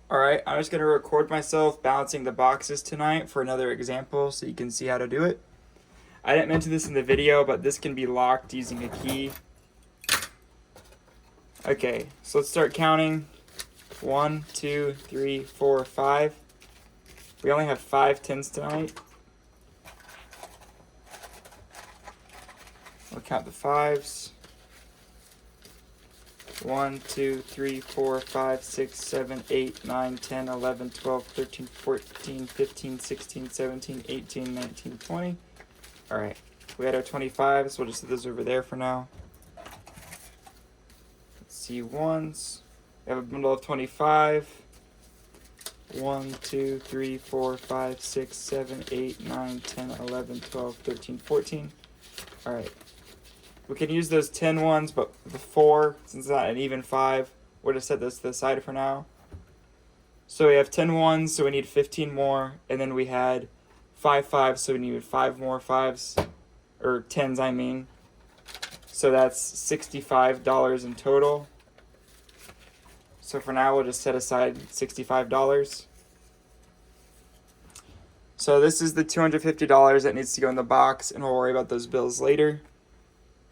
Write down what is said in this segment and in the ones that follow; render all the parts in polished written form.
Alright, I'm just going to record myself balancing the boxes tonight for another example so you can see how to do it. I didn't mention this in the video, but this can be locked using a key. Okay, so let's start counting. 1, 2, 3, 4, 5. We only have 5 tens tonight. We'll count the 5s. 1, 2, 3, 4, 5, 6, 7, 8, 9, 10, 11, 12, 13, 14, 15, 16, 17, 18, 19, 20. Alright, we had our 25s. We'll just set those over there for now. Let's see, ones. We have a bundle of 25. 1, 2, 3, 4, 5, 6, 7, 8, 9, 10, 11, 12, 13, 14. Alright. We can use those 10 ones, but the 4, since it's not an even 5, we'll just set this to the side for now. So we have 10 ones, so we need 15 more, and then we had 5 5s, so we needed 5 more 5s, or 10s I mean. So that's $65 in total. So for now, we'll just set aside $65. So this is the $250 that needs to go in the box, and we'll worry about those bills later.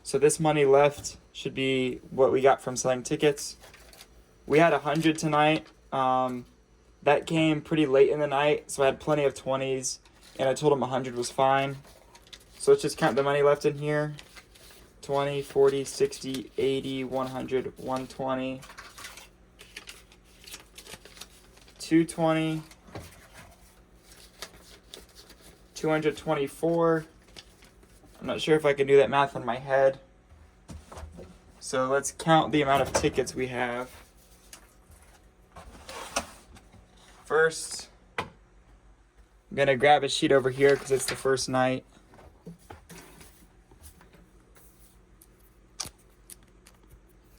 So this money left should be what we got from selling tickets. We had 100 tonight. That came pretty late in the night, so I had plenty of 20s, and I told him 100 was fine. So let's just count the money left in here. 20, 40, 60, 80, 100, 120, 220, 224. I'm not sure if I can do that math in my head. So let's count the amount of tickets we have. First, I'm going to grab a sheet over here because it's the first night.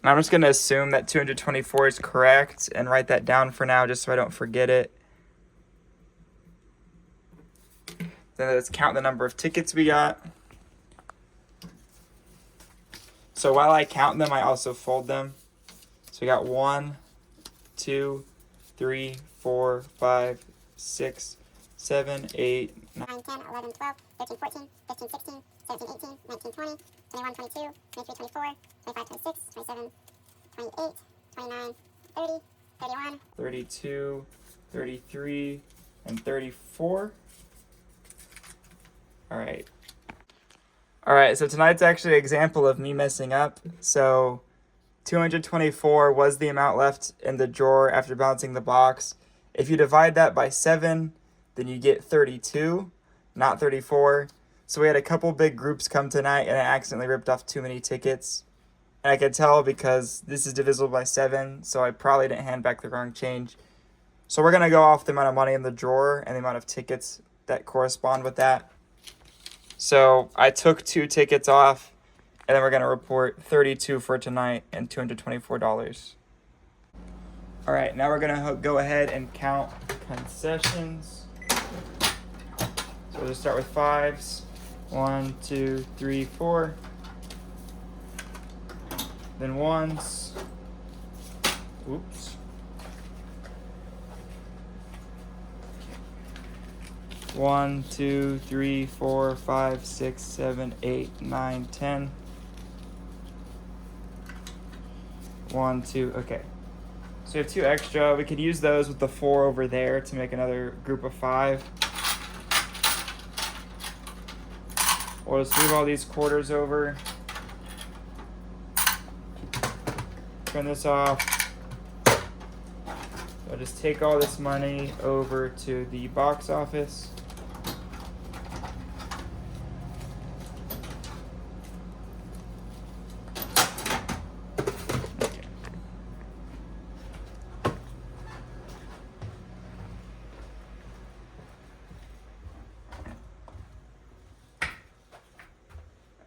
And I'm just going to assume that 224 is correct and write that down for now just so I don't forget it. Then let's count the number of tickets we got. So while I count them, I also fold them. So we got 1, 2, 3, 4, 5, 6, 7, 8, 9, 10, 11, 12, 13, 14, 15, 16, 17, 18, 19, 20, 21, 22, 23, 24, 25, 26, 27, 28, 29, 30, 31, 32, 33, and 34. Alright, so tonight's actually an example of me messing up. So 224 was the amount left in the drawer after balancing the box. If you divide that by 7, then you get 32, not 34. So we had a couple big groups come tonight, and I accidentally ripped off too many tickets. And I could tell because this is divisible by 7, so I probably didn't hand back the wrong change. So we're going to go off the amount of money in the drawer and the amount of tickets that correspond with that. So I took 2 tickets off, and then we're going to report 32 for tonight and $224. All right, now we're going to go ahead and count concessions. So we'll just start with 5s. 1, 2, 3, 4. Then 1s. Oops. 1, 2, 3, 4, 5, 6, 7, 8, 9, 10. 1, 2, okay. So we have 2 extra. We could use those with the 4 over there to make another group of 5. We'll just move all these quarters over. Turn this off. I'll just take all this money over to the box office.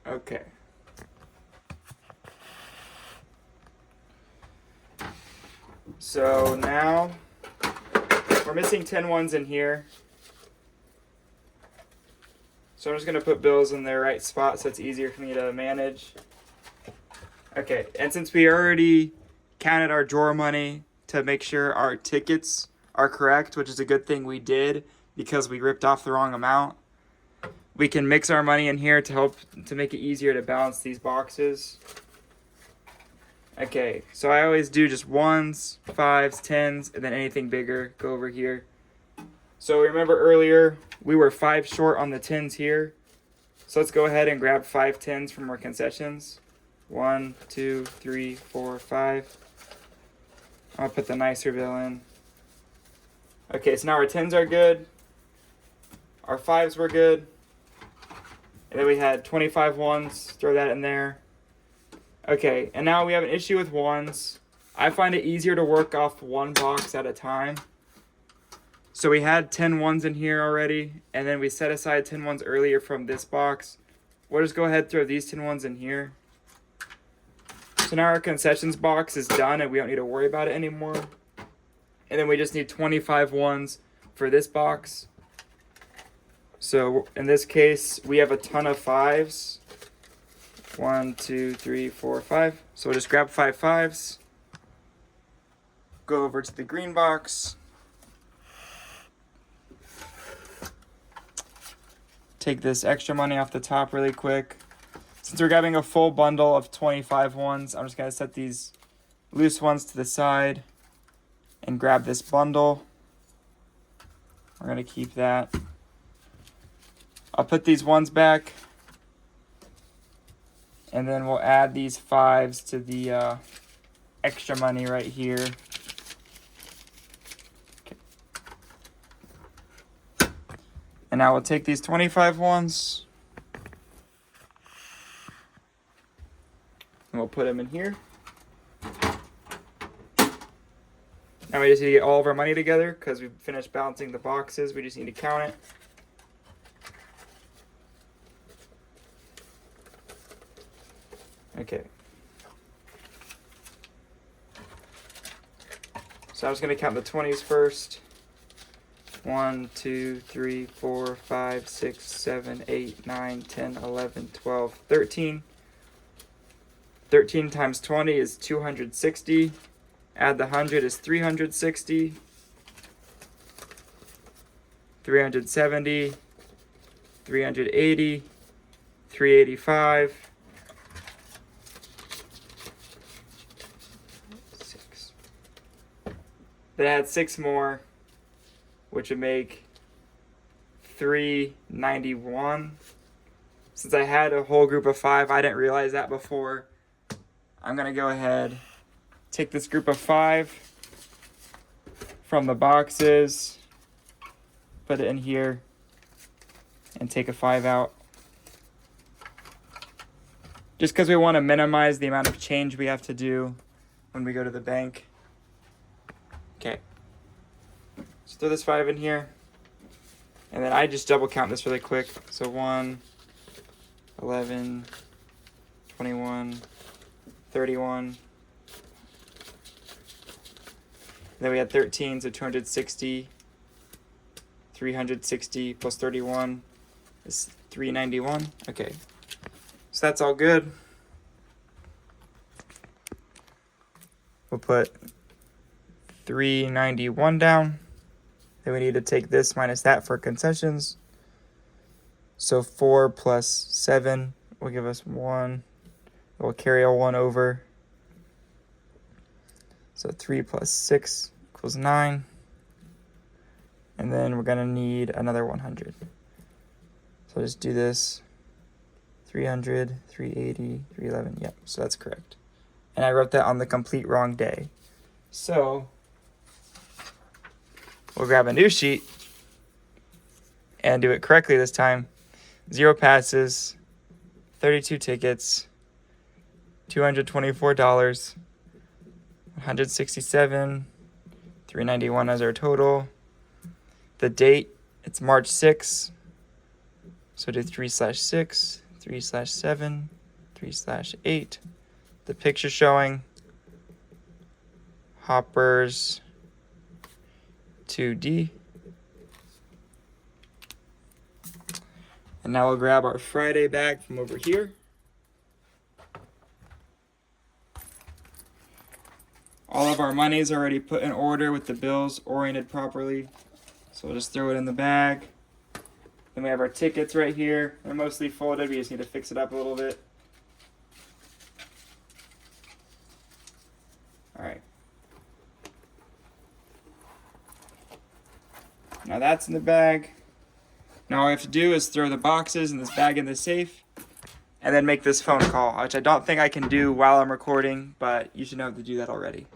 Okay. So now we're missing 10 ones in here. So I'm just going to put bills in their right spot so it's easier for me to manage. Okay, and since we already counted our drawer money to make sure our tickets are correct, which is a good thing we did because we ripped off the wrong amount. We can mix our money in here to help to make it easier to balance these boxes. Okay, so I always do just 1s, 5s, 10s, and then anything bigger, go over here. So remember earlier, we were 5 short on the 10s here. So let's go ahead and grab 5 10s from our concessions. 1, 2, 3, 4, 5. I'll put the nicer bill in. Okay, so now our 10s are good. Our 5s were good. And then we had 25 ones, throw that in there. Okay, and now we have an issue with ones. I find it easier to work off one box at a time. So we had 10 ones in here already, and then we set aside 10 ones earlier from this box. We'll just go ahead and throw these 10 ones in here. So now our concessions box is done and we don't need to worry about it anymore. And then we just need 25 ones for this box. So in this case, we have a ton of 5s. 1, 2, 3, 4, 5. So we'll just grab 5 5s. Go over to the green box. Take this extra money off the top really quick. Since we're grabbing a full bundle of 25 ones, I'm just going to set these loose ones to the side and grab this bundle. We're going to keep that. I'll put these ones back. And then we'll add these 5s to the extra money right here. Okay. And now we'll take these 25 ones. And we'll put them in here. Now we just need to get all of our money together because we've finished balancing the boxes. We just need to count it. Okay. So I'm just going to count the 20s first. 1, 2, 3, 4, 5, 6, 7, 8, 9, 10, 11, 12, 13. 13 times 20 is 260. Add the 100 is 360. 370. 380. 385. 6. Then add 6 more, which would make 391. Since I had a whole group of 5, I didn't realize that before. I'm going to go ahead, take this group of 5 from the boxes, put it in here, and take a 5 out. Just because we want to minimize the amount of change we have to do when we go to the bank. Okay. Let's throw this 5 in here. And then I just double count this really quick. So 1, 11, 21, 31. Then we had 13, so 260. 360 plus 31 is 391. Okay. So that's all good. We'll put 391 down. Then we need to take this minus that for concessions. So 4 plus 7 will give us 1. We'll carry a 1 over. So 3 plus 6 equals 9. And then we're going to need another 100. So I'll just do this. 300, 380, 311. Yep, so that's correct. And I wrote that on the complete wrong day. So we'll grab a new sheet and do it correctly this time. 0 passes, 32 tickets, $224, 167, 391 as our total. The date, it's March 6th. So do 3/6, 3/7, 3/8. The picture showing Hoppers 2D. And now we'll grab our Friday bag from over here. All of our money is already put in order with the bills oriented properly. So we'll just throw it in the bag. Then we have our tickets right here. They're mostly folded. We just need to fix it up a little bit. All right. Now that's in the bag. Now all we have to do is throw the boxes and this bag in the safe and then make this phone call, which I don't think I can do while I'm recording, but you should know how to do that already.